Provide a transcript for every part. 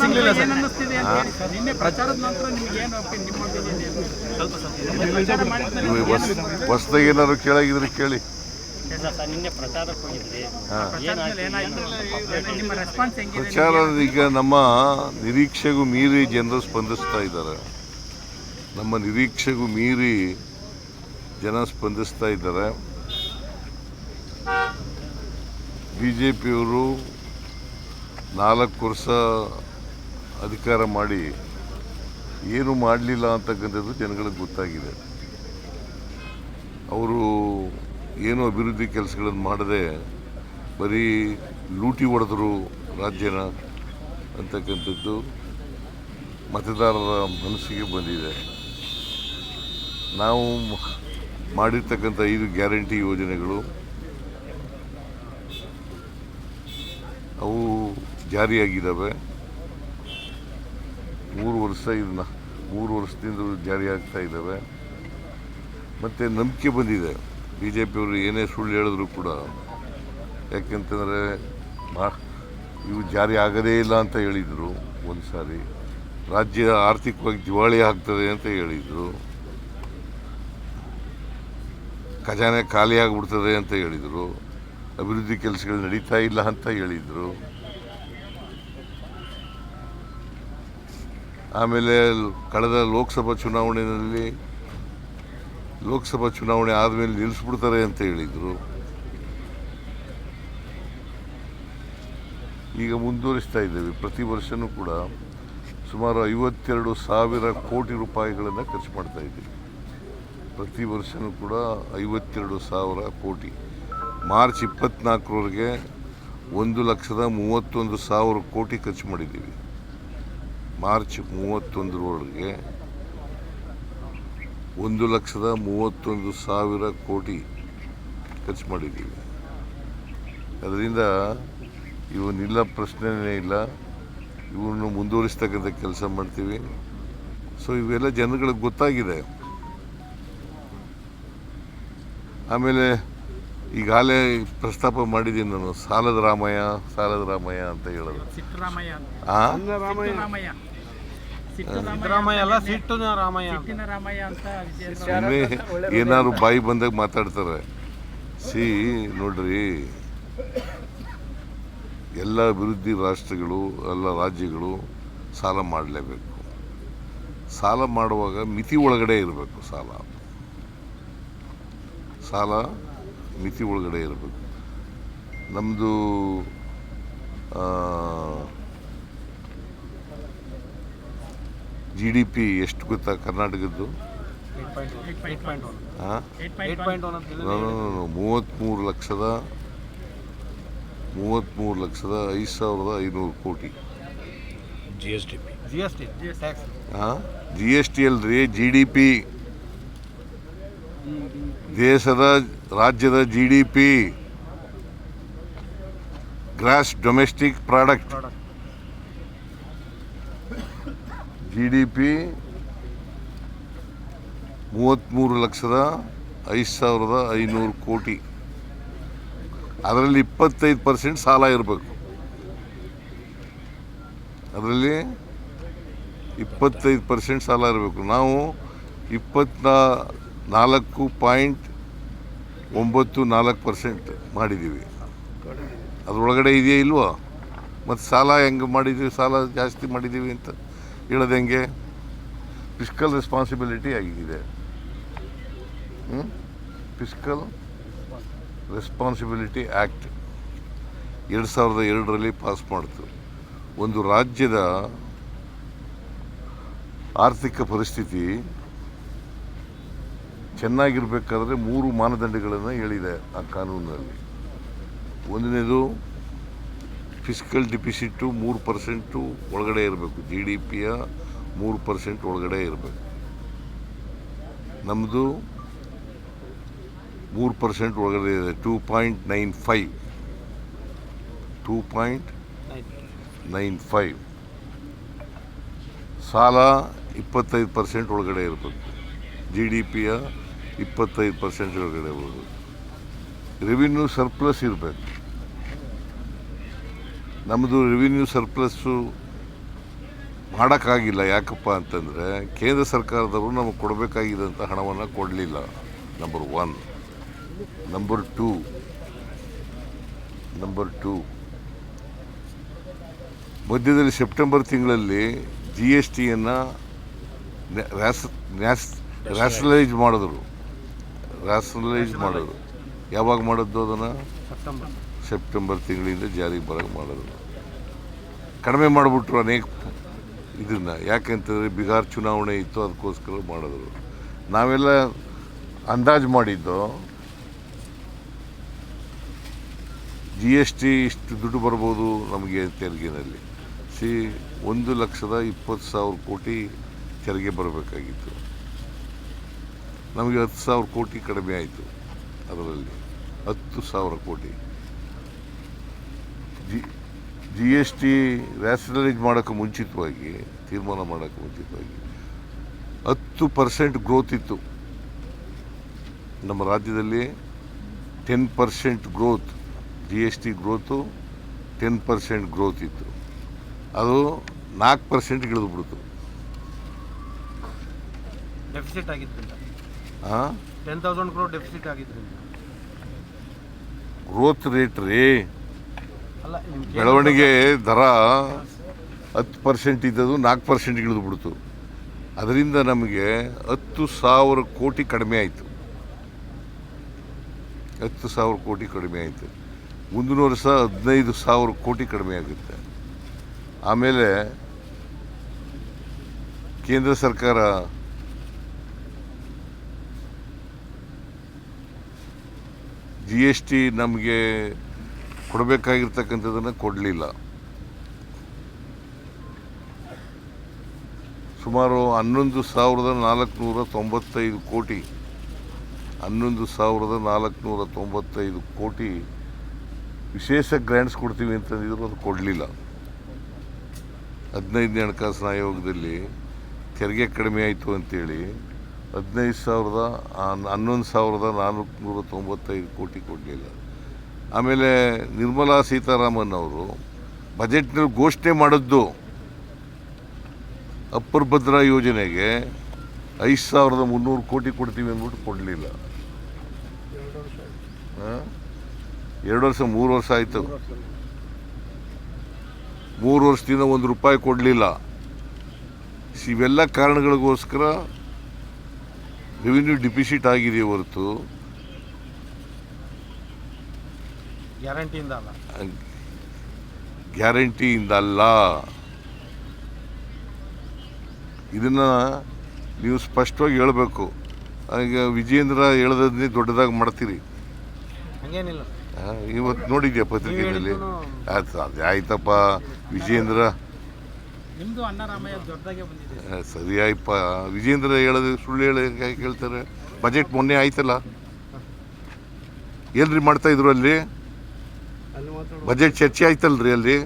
ಸಿಗಲಿಲ್ಲ ಸರ್. ಹೊಸದಾಗಿ ಏನಾದ್ರು ಕೇಳಾಗಿದ್ರೆ ಕೇಳಿ. ಪ್ರಚಾರ ಈಗ ನಮ್ಮ ನಿರೀಕ್ಷೆಗೂ ಮೀರಿ ಜನರು ಸ್ಪಂದಿಸ್ತಾ ಇದ್ದಾರೆ. ನಮ್ಮ ನಿರೀಕ್ಷೆಗೂ ಮೀರಿ ಜನ ಸ್ಪಂದಿಸ್ತಾ ಇದ್ದಾರೆ. BJPಯವರು 4 ವರ್ಷ ಅಧಿಕಾರ ಮಾಡಿ ಏನು ಮಾಡಲಿಲ್ಲ ಅಂತಕ್ಕಂಥದ್ದು ಜನಗಳಿಗೆ ಗೊತ್ತಾಗಿದೆ. ಅವರು ಏನು ಅಭಿವೃದ್ಧಿ ಕೆಲಸಗಳನ್ನು ಮಾಡದೆ ಬರೀ ಲೂಟಿ ಹೊಡೆದ್ರು ರಾಜ್ಯನ ಅಂತಕ್ಕಂಥದ್ದು ಮತದಾರರ ಮನಸ್ಸಿಗೆ ಬಂದಿದೆ. ನಾವು ಮಾಡಿರ್ತಕ್ಕಂಥ 5 ಗ್ಯಾರಂಟಿ ಯೋಜನೆಗಳು ಅವು ಜಾರಿಯಾಗಿದ್ದಾವೆ. 3 ವರ್ಷದಿಂದ ಜಾರಿಯಾಗ್ತಾ ಇದ್ದಾವೆ. ಮತ್ತು ನಂಬಿಕೆ ಬಂದಿದೆ. BJPಯವರು ಏನೇ ಸುಳ್ಳು ಹೇಳಿದ್ರು ಕೂಡ, ಯಾಕೆಂತಂದರೆ ಇವು ಜಾರಿ ಆಗೋದೇ ಇಲ್ಲ ಅಂತ ಹೇಳಿದರು. ಒಂದು ಸಾರಿ ರಾಜ್ಯ ಆರ್ಥಿಕವಾಗಿ ದಿವಾಳಿ ಆಗ್ತದೆ ಅಂತ ಹೇಳಿದರು. ಖಜಾನೆ ಖಾಲಿ ಆಗಿಬಿಡ್ತದೆ ಅಂತ ಹೇಳಿದರು. ಅಭಿವೃದ್ಧಿ ಕೆಲಸಗಳು ನಡೀತಾ ಇಲ್ಲ ಅಂತ ಹೇಳಿದರು. ಆಮೇಲೆ ಕಳೆದ ಲೋಕಸಭಾ ಚುನಾವಣೆ ಆದಮೇಲೆ ನಿಲ್ಲಿಸ್ಬಿಡ್ತಾರೆ ಅಂತ ಹೇಳಿದರು. ಈಗ ಮುಂದುವರಿಸ್ತಾ ಇದ್ದೇವೆ. ಪ್ರತಿ ವರ್ಷವೂ ಕೂಡ ಸುಮಾರು 52,000 ಕೋಟಿ ರೂಪಾಯಿಗಳನ್ನು ಖರ್ಚು ಮಾಡ್ತಾ ಇದ್ದೀವಿ. ಪ್ರತಿ ವರ್ಷವೂ ಕೂಡ 52,000 ಕೋಟಿ. ಮಾರ್ಚ್ 24ರವರೆಗೆ 1,31,000 ಕೋಟಿ ಖರ್ಚು ಮಾಡಿದ್ದೀವಿ. ಮಾರ್ಚ್ 31ರವರೆಗೆ 1,31,000 ಕೋಟಿ ಖರ್ಚು ಮಾಡಿದ್ದೀವಿ. ಅದರಿಂದ ಇವನ್ನೆಲ್ಲ ಪ್ರಶ್ನೆನೇ ಇಲ್ಲ. ಇವನ್ನು ಮುಂದುವರಿಸ್ತಕ್ಕಂಥ ಕೆಲಸ ಮಾಡ್ತೀವಿ. ಸೊ ಇವೆಲ್ಲ ಜನಗಳಿಗೆ ಗೊತ್ತಾಗಿದೆ. ಆಮೇಲೆ ಈಗಾಗಲೇ ಪ್ರಸ್ತಾಪ ಮಾಡಿದ್ದೀನಿ ನಾನು, ಸಾಲದ ರಾಮಯ್ಯ ಅಂತ ಹೇಳೋದು. ಏನಾದ್ರು ಬಾಯಿ ಬಂದಾಗ ಮಾತಾಡ್ತಾರೆ. ನೋಡ್ರಿ, ಎಲ್ಲ ಅಭಿವೃದ್ಧಿ ರಾಷ್ಟ್ರಗಳು, ಎಲ್ಲ ರಾಜ್ಯಗಳು ಸಾಲ ಮಾಡಲೇಬೇಕು. ಸಾಲ ಮಾಡುವಾಗ ಮಿತಿ ಒಳಗಡೆ ಇರಬೇಕು. ಸಾಲ ಮಿತಿ ಒಳಗಡೆ ಇರಬೇಕು. ನಮ್ಮದು GDP ಎಷ್ಟು ಗೊತ್ತಾ ಕರ್ನಾಟಕದ್ದು? 33,05,500 ಕೋಟಿ. GST ಅಲ್ರಿ, GDP. ರಾಜ್ಯದ GDP, gross domestic product. GDP 33,05,500 ಕೋಟಿ. ಅದರಲ್ಲಿ 25% ಸಾಲ ಇರಬೇಕು. ಅದರಲ್ಲಿ 25% ಸಾಲ ಇರಬೇಕು. ನಾವು 24.94% ಮಾಡಿದ್ದೀವಿ. ಅದರೊಳಗಡೆ ಇದೆಯಾ ಇಲ್ವೋ? ಮತ್ತು ಸಾಲ ಹೆಂಗೆ ಮಾಡಿದ್ದೀವಿ, ಸಾಲ ಜಾಸ್ತಿ ಮಾಡಿದ್ದೀವಿ ಅಂತ ಹೇಳೋದು ಹೆಂಗೆ? ಫಿಸ್ಕಲ್ ರೆಸ್ಪಾನ್ಸಿಬಿಲಿಟಿ ಆಗಿದೆ. ಫಿಸ್ಕಲ್ ರೆಸ್ಪಾನ್ಸಿಬಿಲಿಟಿ ಆ್ಯಕ್ಟ್ 2002ರಲ್ಲಿ ಪಾಸ್ ಮಾಡ್ತು. ಒಂದು ರಾಜ್ಯದ ಆರ್ಥಿಕ ಪರಿಸ್ಥಿತಿ ಚೆನ್ನಾಗಿರ್ಬೇಕಾದ್ರೆ 3 ಮಾನದಂಡಗಳನ್ನು ಹೇಳಿದೆ ಆ ಕಾನೂನಿನಲ್ಲಿ. ಒಂದನೇದು ಫಿಸ್ಕಲ್ ಡಿಫಿಸಿಟ್ಟು 3% ಒಳಗಡೆ ಇರಬೇಕು. GDPಯ 3% ಒಳಗಡೆ ಇರಬೇಕು. ನಮ್ಮದು 3% ಒಳಗಡೆ ಇದೆ. 2.95. ಸಾಲ 25% ಒಳಗಡೆ ಇರಬೇಕು. GDPಯ 25% ಒಳಗಡೆ ಇರ್ಬೋದು. ರೆವಿನ್ಯೂ ಸರ್ಪ್ಲಸ್ ಇರಬೇಕು. ನಮ್ಮದು ರೆವಿನ್ಯೂ ಸರ್ಪ್ಲಸ್ಸು ಮಾಡೋಕ್ಕಾಗಿಲ್ಲ. ಯಾಕಪ್ಪ ಅಂತಂದರೆ ಕೇಂದ್ರ ಸರ್ಕಾರದವರು ನಮಗೆ ಕೊಡಬೇಕಾಗಿದ್ದಂಥ ಹಣವನ್ನು ಕೊಡಲಿಲ್ಲ. ನಂಬರ್ 1. ನಂಬರ್ ಟೂ ಮಧ್ಯದಲ್ಲಿ ಸೆಪ್ಟೆಂಬರ್ ತಿಂಗಳಲ್ಲಿ GSTಯನ್ನು ರ್ಯಾಷನಲೈಸ್ ಮಾಡಿದ್ರು. ಯಾವಾಗ ಮಾಡಿದ್ದು ಅದನ್ನು? ಸೆಪ್ಟೆಂಬರ್ ತಿಂಗಳಿಂದ ಜಾರಿಗೆ ಬರೋಕ್ಕೆ ಮಾಡಿದ್ರು. ಕಡಿಮೆ ಮಾಡಿಬಿಟ್ರು ಅನೇಕ ಇದನ್ನು. ಯಾಕೆಂತಂದರೆ ಬಿಹಾರ್ ಚುನಾವಣೆ ಇತ್ತು, ಅದಕ್ಕೋಸ್ಕರ ಮಾಡಿದ್ರು. ನಾವೆಲ್ಲ ಅಂದಾಜು ಮಾಡಿದ್ದು GST ಇಷ್ಟು ದುಡ್ಡು ಬರ್ಬೋದು ನಮಗೆ ತೆರಿಗೆನಲ್ಲಿ. 1,20,000 ಕೋಟಿ ತೆರಿಗೆ ಬರಬೇಕಾಗಿತ್ತು. ನಮಗೆ 10,000 ಕೋಟಿ ಕಡಿಮೆ ಆಯಿತು. ಅದರಲ್ಲಿ 10,000 ಕೋಟಿ GST ರ್ಯಾಷನಲೈಸ್ ಮಾಡೋಕ್ಕೆ ಮುಂಚಿತವಾಗಿ, ತೀರ್ಮಾನ ಮಾಡೋಕ್ಕೆ ಮುಂಚಿತವಾಗಿ 10% ಗ್ರೋತ್ ಇತ್ತು ನಮ್ಮ ರಾಜ್ಯದಲ್ಲಿ. 10% ಗ್ರೋತ್, GST ಗ್ರೋತು 10% ಗ್ರೋತ್ ಇತ್ತು. ಅದು 4% ಇಳಿದು ಬಿಡ್ತು. ಡೆಫಿಸಿಟ್ ಆಗಿದ್ದರಿಂದ 10,000 crore ಡೆಫಿಸಿಟ್ ಆಗಿದ್ದರಿಂದ ಗ್ರೋತ್ ರೇಟ್ ರೀ, ಅಲ್ಲ ಬೆಳವಣಿಗೆ ದರ 10% ಇದ್ದದು 4% ಇಳಿದು ಬಿಡ್ತು. ಅದರಿಂದ ನಮಗೆ 10,000 ಕೋಟಿ ಕಡಿಮೆ ಆಯಿತು. 10,000 ಕೋಟಿ ಕಡಿಮೆ ಆಯಿತು. ಮುಂದಿನ ವರ್ಷ 15,000 ಕೋಟಿ ಕಡಿಮೆ ಆಗುತ್ತೆ. ಆಮೇಲೆ ಕೇಂದ್ರ ಸರ್ಕಾರ GST ನಮಗೆ ಕೊಡಬೇಕಾಗಿರ್ತಕ್ಕಂಥದ್ದನ್ನು ಕೊಡಲಿಲ್ಲ. ಸುಮಾರು 11,495 ಕೋಟಿ 11,495 ಕೋಟಿ ವಿಶೇಷ ಗ್ರ್ಯಾಂಟ್ಸ್ ಕೊಡ್ತೀವಿ ಅಂತಂದಿದ್ರು, ಅದು ಕೊಡಲಿಲ್ಲ. 15ನೇ ಹಣಕಾಸಿನ ಆಯೋಗದಲ್ಲಿ ತೆರಿಗೆ ಕಡಿಮೆ ಆಯಿತು ಅಂತೇಳಿ 11,495 ಕೋಟಿ ಕೊಡಲಿಲ್ಲ. ಆಮೇಲೆ ನಿರ್ಮಲಾ ಸೀತಾರಾಮನ್ ಅವರು ಬಜೆಟ್ನಲ್ಲಿ ಘೋಷಣೆ ಮಾಡಿದ್ದು ಅಪ್ಪರ್ ಭದ್ರಾ ಯೋಜನೆಗೆ 5,300 ಕೋಟಿ ಕೊಡ್ತೀವಿ ಅಂದ್ಬಿಟ್ಟು ಕೊಡಲಿಲ್ಲ. 2 ವರ್ಷ 3 ವರ್ಷ ಆಯಿತು. 3 ವರ್ಷದಿಂದ ₹1 ಕೊಡಲಿಲ್ಲ. ಇವೆಲ್ಲ ಕಾರಣಗಳಿಗೋಸ್ಕರ ರೆವಿನ್ಯೂ ಡಿಫಿಸಿಟ್ ಆಗಿದೆ ಹೊರತು ಗ್ಯಾರಂಟಿಯಿಂದ ಅಲ್ಲ. ಇದನ್ನು ನೀವು ಸ್ಪಷ್ಟವಾಗಿ ಹೇಳಬೇಕು. ಈಗ ವಿಜೇಂದ್ರ ಹೇಳೋದನ್ನೇ ದೊಡ್ಡದಾಗಿ ಮಾಡ್ತೀರಿ. ಇವತ್ತು ನೋಡಿದ್ಯಾ ಪತ್ರಿಕೆಯಲ್ಲಿ? ಆಯ್ತಪ್ಪ, ವಿಜೇಂದ್ರ ಸರಿ ಆಯ್ಪ. ವಿಜೇಂದ್ರ ಹೇಳೋದು ಸುಳ್ಳು ಹೇಳ್ತಾರೆ. ಬಜೆಟ್ ಮೊನ್ನೆ ಆಯ್ತಲ್ಲ, ಏನ್ರಿ ಮಾಡ್ತಾ ಇದ್ರು ಅಲ್ಲಿ? ಬಜೆಟ್ ಚರ್ಚೆ ಆಯ್ತಲ್ರಿ ಅಲ್ಲಿ?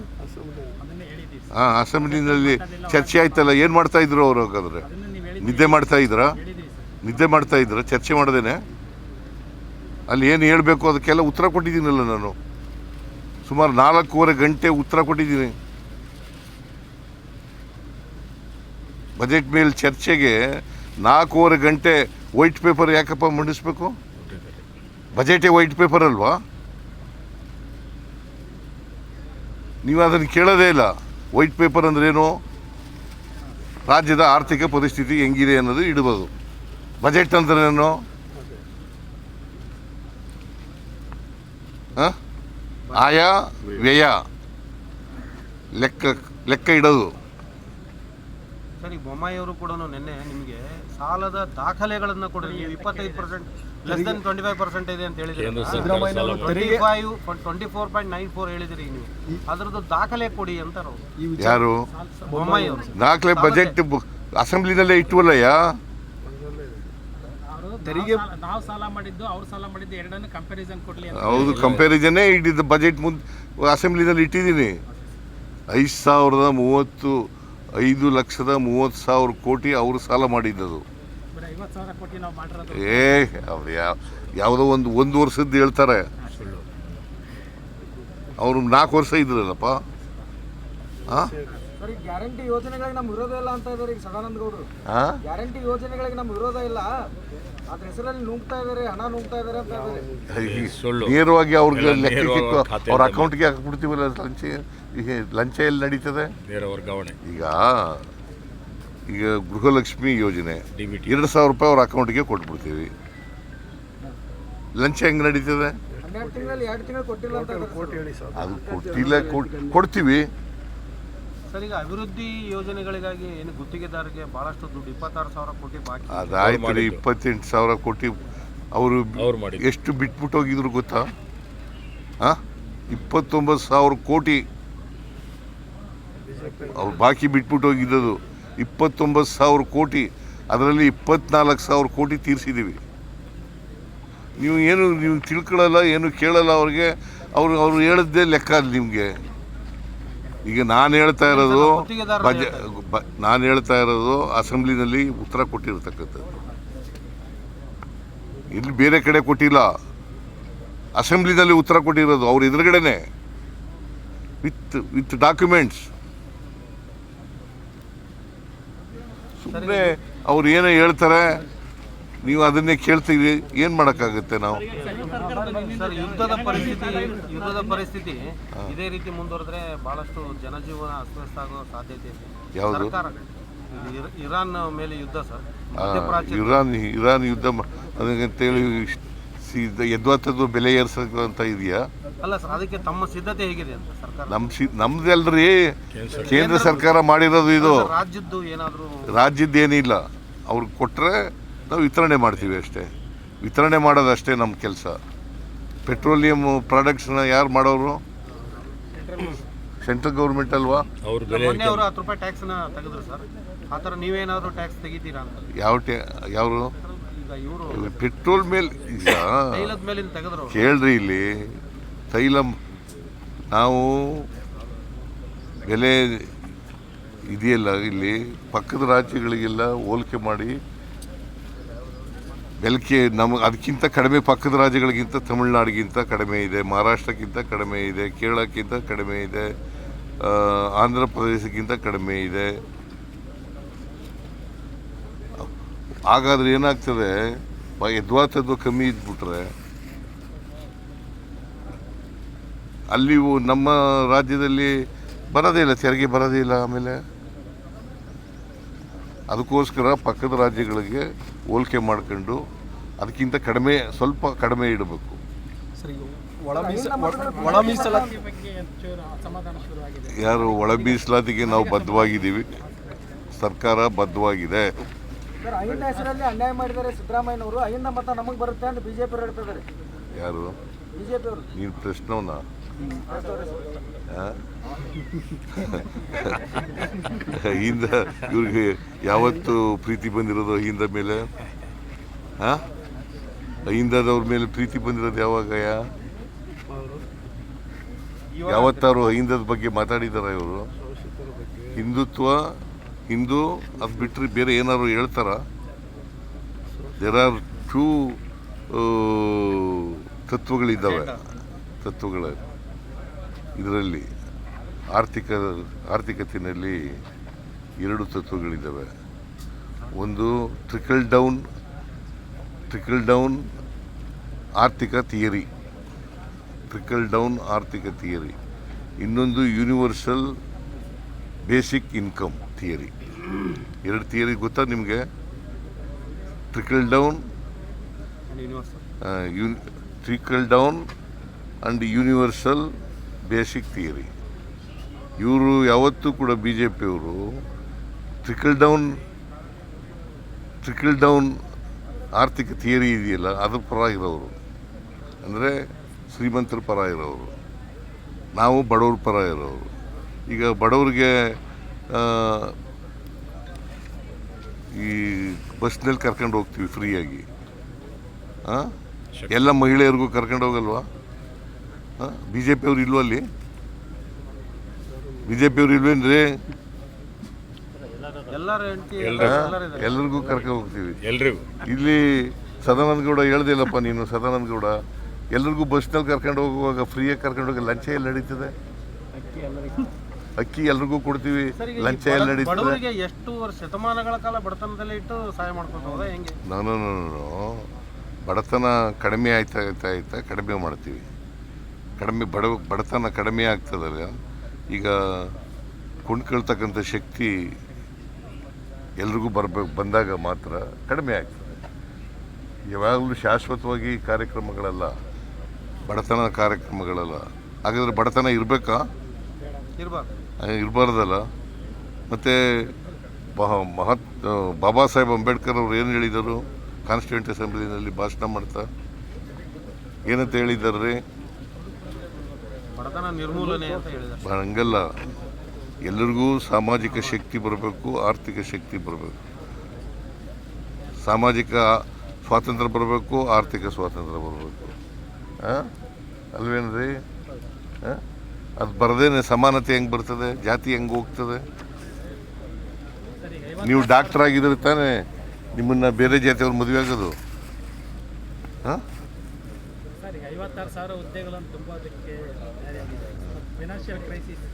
ಅಸೆಂಬ್ಲಿನಲ್ಲಿ ಚರ್ಚೆ ಆಯ್ತಲ್ಲ, ಏನು ಮಾಡ್ತಾ ಇದ್ರು ಅವರು? ಹಾಗಾದ್ರೆ ನಿದ್ದೆ ಮಾಡ್ತಾ ಇದ್ರ ಚರ್ಚೆ ಮಾಡದೇನೆ? ಅಲ್ಲಿ ಏನು ಹೇಳಬೇಕು ಅದಕ್ಕೆಲ್ಲ ಉತ್ತರ ಕೊಟ್ಟಿದ್ದೀನಲ್ಲ ನಾನು. ಸುಮಾರು 4.25 ಗಂಟೆ ಉತ್ತರ ಕೊಟ್ಟಿದ್ದೀನಿ. ಬಜೆಟ್ ಮೇಲೆ ಚರ್ಚೆಗೆ 4.25 ಗಂಟೆ ವೈಟ್ ಪೇಪರ್ ಯಾಕಪ್ಪ ಮಂಡಿಸ್ಬೇಕು? ಬಜೆಟೇ ವೈಟ್ ಪೇಪರ್ ಅಲ್ವಾ? ನೀವು ಅದನ್ನು ಕೇಳೋದೇ ಇಲ್ಲ. ವೈಟ್ ಪೇಪರ್ ಅಂದ್ರೇನು? ರಾಜ್ಯದ ಆರ್ಥಿಕ ಪರಿಸ್ಥಿತಿ ಹೆಂಗಿದೆ ಅನ್ನೋದು ಇಡ್ಬೋದು. ಬಜೆಟ್ ಅಂದ್ರೇನು? ಆಯ ವ್ಯಯ ಲೆಕ್ಕ ಇಡೋದು. ಸರಿ, ಬೊಮ್ಮಾಯಿ ಅವರು ಕೂಡ ನಿನ್ನೆ ನಿಮಗೆ ಸಾಲದ ದಾಖಲೆಗಳನ್ನ ಕೊಡಿ, 25% ಲೆಸ್ ದೆನ್ 25% ಇದೆ ಅಂತ ಹೇಳಿದ್ರಿ. 24.94 ಹೇಳಿದ್ರಿ ನೀವು. ಅದ್ರದ್ದು ದಾಖಲೆ ಕೊಡಿ ಅಂತಾರ ಯಾರು? ಬೊಮ್ಮಾಯಿ ಅವರು. ದಾಖಲೆ ಬಜೆಟ್ ಅಸೆಂಬ್ಲಿನಲ್ಲೇ ಇಟ್ಟುವಲ್ಲಯ್ಯ. ನಾವು ಸಾಲ ಮಾಡಿದ್ದು ಅವ್ರು ಸಾಲ ಮಾಡಿದ್ದು ಎರಡನ್ನು ಕಂಪ್ಯಾರಿಸನ್ ಕೊಡ್ಲಿ. ಹೌದು, ಕಂಪ್ಯಾರಿಸನ್ನೇ ಇಟ್ಟಿದ್ದು. ಬಜೆಟ್ ಅಸೆಂಬ್ಲಿನಲ್ಲಿ ಇಟ್ಟಿದ್ದೀನಿ. 5,30,000 ಕೋಟಿ ಅವರು ಸಾಲ ಮಾಡಿದ್ದದು. 50,000 ಕೋಟಿ ನಾವು ಮಾಡಿರೋದು. ಅವ್ರು ಯಾವುದೋ ಒಂದು ವರ್ಷದ್ದು ಹೇಳ್ತಾರೆ. ಅವರು 4 ವರ್ಷ ಇದ್ರಲ್ಲಪ್ಪ. ಸರ್, ಈಗ ಗ್ಯಾರಂಟಿ ಯೋಜನೆಗಳಿಗೆ ನಮ್ಮ ವಿರೋಧ ಇಲ್ಲ ಅಂತ ಇದ್ದಾರೆ ಈಗ ಸದಾನಂದ ಗೌಡರು. ಗ್ಯಾರಂಟಿ ಯೋಜನೆಗಳಿಗೆ ನಮ್ಮ ವಿರೋಧ ಇಲ್ಲ, ಅದ್ರ ಹೆಸರಲ್ಲಿ ನುಗ್ತಾ ಇದಾರೆ, ಹಣ ನುಗ್ತಾ ಇದಾರೆ ಅಂತ ಇದ್ದಾರೆ. ನೇರವಾಗಿ ಅವ್ರಿಗೆ ಲೆಕ್ಕಕ್ಕೆ ಅವ್ರ ಅಕೌಂಟ್ಗೆ ಹಾಕ್ಬಿಡ್ತೀವಲ್ಲ ಲಂಚ ಎಲ್ಲಿ ನಡೀತದೆ? ನೇರ ವರ್ಗಾವಣೆ. ಈಗ ಗೃಹಲಕ್ಷ್ಮಿ ಯೋಜನೆ 2,000 ರೂಪಾಯಿ ಅವ್ರ ಅಕೌಂಟ್ಗೆ ಕೊಟ್ಬಿಡ್ತೀವಿ. ಲಂಚ ಹೆಂಗೆ ನಡೀತದೆ? 12 ತಿಂಗಳಲ್ಲಿ 2 ತಿಂಗಳು ಕೊಟ್ಟಿಲ್ಲ ಅಂತ ಇದ್ದಾರೆ. ಅದು ಕೊಟ್ಟಿಲ್ಲ, ಕೊಡ್ತೀವಿ. ಸರ್, ಈಗ ಅಭಿವೃದ್ಧಿ ಯೋಜನೆಗಳಿಗಾಗಿ ಏನು ಗುತ್ತಿಗೆದಾರರಿಗೆ ಬಹಳಷ್ಟು ದುಡ್ಡು 26,000 ಕೋಟಿ ಬಾಕಿ. ಅದಾಯ್ತು, 28,000 ಕೋಟಿ ಅವರು ಎಷ್ಟು ಬಿಟ್ಬಿಟ್ಟು ಹೋಗಿದ್ರು ಗೊತ್ತಾ? 29,000 ಕೋಟಿ ಅವ್ರು ಬಾಕಿ ಬಿಟ್ಬಿಟ್ಟು ಹೋಗಿದ್ದು. 29,000 ಕೋಟಿ, ಅದರಲ್ಲಿ 24,000 ಕೋಟಿ ತೀರಿಸಿದ್ದೀವಿ. ನೀವು ತಿಳ್ಕೊಳ್ಳಲ್ಲ, ಏನು ಕೇಳಲ್ಲ ಅವ್ರಿಗೆ. ಅವ್ರು ಹೇಳಿದ್ದೇ ಲೆಕ್ಕ ನಿಮಗೆ. ಈಗ ನಾನು ಹೇಳ್ತಾ ಇರೋದು ಅಸೆಂಬ್ಲಿನಲ್ಲಿ ಉತ್ತರ ಕೊಟ್ಟಿರ್ತಕ್ಕಂಥದ್ದು, ಇಲ್ಲಿ ಬೇರೆ ಕಡೆ ಕೊಟ್ಟಿಲ್ಲ. ಅಸೆಂಬ್ಲಿನಲ್ಲಿ ಉತ್ತರ ಕೊಟ್ಟಿರೋದು ಅವ್ರ ಎದುರುಗಡೆನೆ ವಿತ್ ಡಾಕ್ಯುಮೆಂಟ್ಸ್. ಸುಮ್ಮನೆ ಅವ್ರು ಏನೋ ಹೇಳ್ತಾರೆ, ನೀವು ಅದನ್ನೇ ಕೇಳ್ತೀವಿ. ಏನು ಮಾಡೋಕ್ಕಾಗುತ್ತೆ ನಾವು? ಸರ್, ಯುದ್ಧದ ಪರಿಸ್ಥಿತಿ ಇದೇ ರೀತಿ ಮುಂದುವರೆದ್ರೆ ಬಹಳಷ್ಟು ಜನಜೀವನ ಅಸ್ತವ್ಯಸ್ತ ಆಗೋ ಸಾಧ್ಯತೆ ಇದೆ. ಯಾವುದು? ಇರಾನ್ ಮೇಲೆ ಯುದ್ಧ ಸರ್, ಇರಾನ್ ಯುದ್ಧ ಅಂತೇಳಿ ಯದ್ವಾತದ್ದು ಬೆಲೆ ಏರ್ಸಂತ ಇದೆಯಾ? ಅಲ್ಲ ಸರ್, ಅದಕ್ಕೆ ತಮ್ಮ ಸಿದ್ಧತೆ ಹೇಗಿದೆ ಅಂತ ಸರ್ಕಾರ? ನಮ್ದಲ್ರಿ, ಕೇಂದ್ರ ಸರ್ಕಾರ ಮಾಡಿರೋದು ಇದು. ರಾಜ್ಯದ್ದು ಏನಾದರೂ? ರಾಜ್ಯದ್ದೇನಿಲ್ಲ. ಅವ್ರಿಗೆ ಕೊಟ್ಟರೆ ನಾವು ವಿತರಣೆ ಮಾಡ್ತೀವಿ ಅಷ್ಟೇ. ವಿತರಣೆ ಮಾಡೋದಷ್ಟೇ ನಮ್ಮ ಕೆಲಸ. ಪೆಟ್ರೋಲಿಯಂ ಪ್ರಾಡಕ್ಟ್ಸ್ನ ಯಾರು ಮಾಡೋರು? ಸೆಂಟ್ರಲ್ ಗೌರ್ಮೆಂಟ್ ಅಲ್ವಾ? ಮೊನ್ನೆ ಅವರು 10 ರೂಪಾಯಿ ಟ್ಯಾಕ್ಸ್ನ ತೆಗೆದ್ರು ಸರ್. ಆ ಥರ ನೀವೇನಾದರೂ ಟ್ಯಾಕ್ಸ್ ತೆಗಿತೀರಾ ಅಂತ? ಯಾರು? ಈಗ ಇವರು ಪೆಟ್ರೋಲ್ ಮೇಲೆ ಈಗ ತೈಲದ ಮೇಲಿಂದ ತೆಗೆದ್ರು. ಕೇಳ್ರಿ, ಇಲ್ಲಿ ತೈಲ ನಾವು ಬೆಲೆ ಇದೆಯಲ್ಲ, ಇಲ್ಲಿ ಪಕ್ಕದ ರಾಜ್ಯಗಳಿಗೆಲ್ಲ ಹೋಲಿಕೆ ಮಾಡಿ ಬೆಲ್ಕೆ ಅದಕ್ಕಿಂತ ಕಡಿಮೆ, ಪಕ್ಕದ ರಾಜ್ಯಗಳಿಗಿಂತ ತಮಿಳುನಾಡಿಗಿಂತ ಕಡಿಮೆ ಇದೆ, ಮಹಾರಾಷ್ಟ್ರಕ್ಕಿಂತ ಕಡಿಮೆ ಇದೆ, ಕೇರಳಕ್ಕಿಂತ ಕಡಿಮೆ ಇದೆ, ಆಂಧ್ರ ಪ್ರದೇಶಕ್ಕಿಂತ ಕಡಿಮೆ ಇದೆ. ಹಾಗಾದ್ರೆ ಏನಾಗ್ತದೆ? ಯದ್ವಾತದ್ದು ಕಮ್ಮಿ ಇದ್ಬಿಟ್ರೆ ಅಲ್ಲಿ ನಮ್ಮ ರಾಜ್ಯದಲ್ಲಿ ಬರೋದೇ ಇಲ್ಲ, ತೆರಿಗೆ ಬರೋದೇ ಇಲ್ಲ. ಆಮೇಲೆ ಅದಕ್ಕೋಸ್ಕರ ಪಕ್ಕದ ರಾಜ್ಯಗಳಿಗೆ ಹೋಲಿಕೆ ಮಾಡ್ಕೊಂಡು ಅದಕ್ಕಿಂತ ಕಡಿಮೆ, ಸ್ವಲ್ಪ ಕಡಿಮೆ ಇಡಬೇಕು. ಯಾರು ಒಳ ಮೀಸಲಾತಿಗೆ ನಾವು ಬದ್ಧವಾಗಿದ್ದೀವಿ, ಸರ್ಕಾರ ಬದ್ಧವಾಗಿದೆ. ಸರ್, ಅಹಿಂದ ಹೆಸರಲ್ಲಿ ಅನ್ಯಾಯ ಮಾಡಿದ್ದಾರೆ ಸಿದ್ದರಾಮಯ್ಯನವರು. ಅಹಿಂದ ಮತ ನಮಗೆ ಬರುತ್ತೆ ಅಂತ ಬಿಜೆಪಿ ಅವರು ಹೇಳ್ತಿದ್ದಾರೆ. ಯಾರು? ಬಿಜೆಪಿ ಅವರು. ನೀನು ಪ್ರಶ್ನವನ್ನ ಅಹಿಂದ ಇವ್ರಿಗೆ ಯಾವತ್ತು ಪ್ರೀತಿ ಬಂದಿರೋದು ಅಹಿಂದ ಮೇಲೆ? ಅಹಿಂದದವ್ರ ಮೇಲೆ ಪ್ರೀತಿ ಬಂದಿರೋದು ಯಾವಾಗ? ಯಾವತ್ತಾರು ಅಹಿಂದದ ಬಗ್ಗೆ ಮಾತಾಡಿದಾರ ಇವರು? ಹಿಂದುತ್ವ, ಹಿಂದೂ ಅದು ಬಿಟ್ಟರೆ ಬೇರೆ ಏನಾದ್ರು ಹೇಳ್ತಾರ? ದೇರ್ ಆರ್ 2 ತತ್ವಗಳಿದ್ದಾವೆ. ತತ್ವಗಳು ಇದರಲ್ಲಿ ಆರ್ಥಿಕತೆಯಲ್ಲಿ 2 ತತ್ವಗಳಿದ್ದಾವೆ. ಒಂದು ಟ್ರಿಕಲ್ ಡೌನ್ ಆರ್ಥಿಕ ಥಿಯರಿ, ಇನ್ನೊಂದು universal basic income theory. 2 theory ಗೊತ್ತಾ ನಿಮಗೆ? Trickle down and universal basic theory. ಇವರು ಯಾವತ್ತೂ ಕೂಡ BJPಯವರು ಟ್ರಿಕಲ್ ಡೌನ್ ಆರ್ಥಿಕ ಥಿಯರಿ ಇದೆಯಲ್ಲ, ಅದ್ರ ಪರ ಇರೋರು. ಅಂದರೆ ಶ್ರೀಮಂತರ ಪರ ಇರೋರು, ನಾವು ಬಡವ್ರ ಪರ ಇರೋರು. ಈಗ ಬಡವ್ರಿಗೆ ಈ ಬಸ್ನಲ್ಲಿ ಕರ್ಕೊಂಡು ಹೋಗ್ತೀವಿ ಫ್ರೀಯಾಗಿ, ಎಲ್ಲ ಮಹಿಳೆಯರಿಗೂ ಕರ್ಕೊಂಡು ಹೋಗಲ್ವಾ? BJPಯವ್ರು ಇಲ್ವ ಅಲ್ಲಿ? BJPಯವ್ರು ಇಲ್ವೇನ್ರಿ? ಎಲ್ಲರಿಗೂ ಕರ್ಕೊಂಡು ಹೋಗ್ತೀವಿ. ಇಲ್ಲಿ ಸದಾನಂದ ಗೌಡ ಹೇಳ್ದಿಲ್ಲಪ್ಪ ನೀನು. ಸದಾನಂದ ಗೌಡ ಎಲ್ಲರಿಗೂ ಬಸ್ನಲ್ಲಿ ಕರ್ಕೊಂಡು ಹೋಗುವಾಗ ಫ್ರೀಯಾಗಿ ಕರ್ಕೊಂಡು ಹೋಗಿ ಲಂಚ ಎಲ್ಲಿ ನಡೀತದೆ? ಅಕ್ಕಿ ಎಲ್ರಿಗೂ ಕೊಡ್ತೀವಿ, ಸರ್, ಈಗ ಲಂಚ ಎಲ್ಲ ನಡೀತದೆ. ಬಡವರಿಗೆ ಎಷ್ಟು ಶತಮಾನಗಳ ಕಾಲ ಬಡತನದಲ್ಲಿ ಇಟ್ಟು ಸಹಾಯ ಮಾಡ್ಕೊಂಡು ಹೋದ ಹೆಂಗೆ? ನಾನು ಬಡತನ ಕಡಿಮೆ ಆಯ್ತಾ ಕಡಿಮೆ ಮಾಡ್ತೀವಿ. ಬಡತನ ಕಡಿಮೆ ಆಗ್ತದಲ್ಲ, ಈಗ ಕೊಂಡ್ಕೊಳ್ತಕ್ಕಂಥ ಶಕ್ತಿ ಎಲ್ರಿಗೂ ಬಂದಾಗ ಮಾತ್ರ ಕಡಿಮೆ ಆಗ್ತದೆ. ಯಾವಾಗಲೂ ಶಾಶ್ವತವಾಗಿ ಕಾರ್ಯಕ್ರಮಗಳಲ್ಲ, ಬಡತನ ಕಾರ್ಯಕ್ರಮಗಳಲ್ಲ. ಹಾಗಾದ್ರೆ ಬಡತನ ಇರಬೇಕಾ? ಇರಬಾರ್ದಲ್ಲ. ಮತ್ತು ಬಾಬಾ ಸಾಹೇಬ್ ಅಂಬೇಡ್ಕರ್ ಅವರು ಏನು ಹೇಳಿದರು ಕಾನ್ಸ್ಟಿಟ್ಯೂಂಟ್ ಅಸೆಂಬ್ಲಿನಲ್ಲಿ ಭಾಷಣ ಮಾಡ್ತಾ? ಏನಂತ ಹೇಳಿದ್ದಾರೆ? ಬಡತನ ನಿರ್ಮೂಲನೆ ಅಂತ ಹೇಳಿದ್ದಾರೆ. ಹಂಗಲ್ಲ, ಎಲ್ಲರಿಗೂ ಸಾಮಾಜಿಕ ಶಕ್ತಿ ಬರಬೇಕು, ಆರ್ಥಿಕ ಶಕ್ತಿ ಬರಬೇಕು. ಸಾಮಾಜಿಕ ಸ್ವಾತಂತ್ರ್ಯ ಬರಬೇಕು, ಆರ್ಥಿಕ ಸ್ವಾತಂತ್ರ್ಯ ಬರಬೇಕು. ಅಲ್ವೇನ್ರಿ? ಅದು ಬರದೇನೆ ಸಮಾನತೆ ಹೆಂಗೆ ಬರ್ತದೆ? ಜಾತಿ ಹೆಂಗೆ ಹೋಗ್ತದೆ? ನೀವು ಡಾಕ್ಟರ್ ಆಗಿದ್ರೆ ತಾನೇ ನಿಮ್ಮನ್ನು ಬೇರೆ ಜಾತಿಯವ್ರು ಮದುವೆ ಆಗೋದು. ಸರ್, ಈಗ 56,000 ಹುದ್ದೆಗಳನ್ನು ತುಂಬೋದಕ್ಕೆ ಫೈನಾನ್ಷಿಯಲ್ ಕ್ರೈಸಿಸ್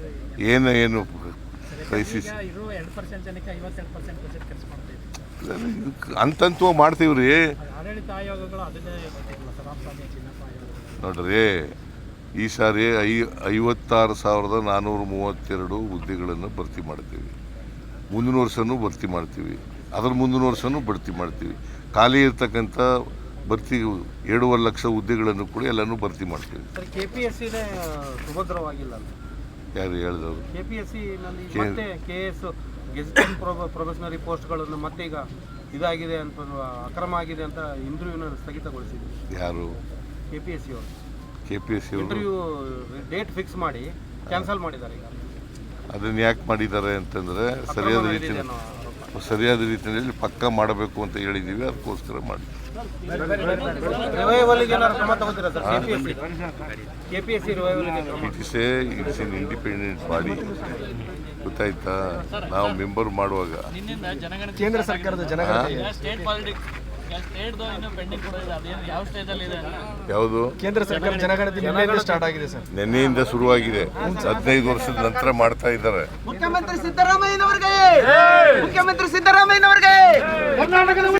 ಏನು ಕ್ರೈಸಿಸ್? ಇರೋ 2% ಜನಕ್ಕೆ 52% ಬಜೆಟ್ ಖರ್ಚು ಮಾಡ್ತೀವಿ. ಅಂತಂತೂ ಮಾಡ್ತೀವಿ ರೀ. ಆಡಳಿತ ಆಯೋಗಗಳು ಅದನ್ನೇ ಸರಾಸರಿ ಚಿನ್ನಪ್ಪ ನೋಡ್ರಿ, ಈ ಸಾರಿ 56,432 ಹುದ್ದೆಗಳನ್ನು ಭರ್ತಿ ಮಾಡ್ತೀವಿ. ಮುಂದಿನ ವರ್ಷನೂ ಭರ್ತಿ ಮಾಡ್ತೀವಿ, ಅದರ ಮುಂದಿನ ವರ್ಷನೂ ಭರ್ತಿ ಮಾಡ್ತೀವಿ. ಖಾಲಿ ಇರ್ತಕ್ಕಂಥ ಭರ್ತಿ 7.5 ಲಕ್ಷ ಹುದ್ದೆಗಳನ್ನು ಕೂಡ ಎಲ್ಲನೂ ಭರ್ತಿ ಮಾಡ್ತೀವಿ. ಸರ್, KPSCನೇ ಸುಭದ್ರವಾಗಿಲ್ಲ. ಯಾರು ಹೇಳಿದವರು? KPSC ನಲ್ಲಿ ಮತ್ತೆ KS ಗೆಜೆಟೆಡ್ ಪ್ರೊಬೆಷನರಿ ಪೋಸ್ಟ್ಗಳನ್ನು ಮತ್ತೆ ಈಗ ಇದಾಗಿದೆ ಅಂತ, ಅಕ್ರಮ ಆಗಿದೆ ಅಂತ ಇಂಟರ್ವ್ಯೂನ ಸ್ಥಗಿತಗೊಳಿಸಿದ್ರು. ಯಾರು? KPSC ಅವರು. KPSC ಅವರು ಇಂಟರ್ವ್ಯೂ ಡೇಟ್ ಫಿಕ್ಸ್ ಮಾಡಿ ಕ್ಯಾನ್ಸಲ್ ಮಾಡಿದ್ದಾರೆ. ಈಗ ಅದನ್ನು ಯಾಕೆ ಮಾಡಿದ್ದಾರೆ ಅಂತಂದರೆ ಸರಿಯಾದ ರೀತಿಯಲ್ಲಿ ಪಕ್ಕ ಮಾಡಬೇಕು ಅಂತ ಹೇಳಿದ್ದೀವಿ, ಅದಕ್ಕೋಸ್ಕರ ಮಾಡಿ. ರಿವೈವಲ್ಗೆ ಏನಾದ್ರು ಕ್ರಮ ತಗೋತೀರಾ ಸರ್? KPSC ರಿವೈವಲ್ಗೆ ಇಟ್ಸ್ ಇನ್ ಇಂಡಿಪೆಂಡೆಂಟ್ ಬಾಡಿ, ಗೊತ್ತಾಯ್ತಾ? ನಾವು ಮೆಂಬರ್ ಮಾಡುವಾಗ ಕೇಂದ್ರ ಸರ್ಕಾರದ ಜನಗಣತಿ ಯಾವುದು? ಕೇಂದ್ರ ಸರ್ಕಾರ ಜನಗಣತಿ ಸ್ಟಾರ್ಟ್ ಆಗಿದೆ ಸರ್. ನಿನ್ನೆಯಿಂದ ಶುರುವಾಗಿದೆ. 15 ವರ್ಷದ ನಂತರ ಮಾಡ್ತಾ ಇದ್ದಾರೆ. ಮುಖ್ಯಮಂತ್ರಿ ಸಿದ್ದರಾಮಯ್ಯನವರಿಗೆ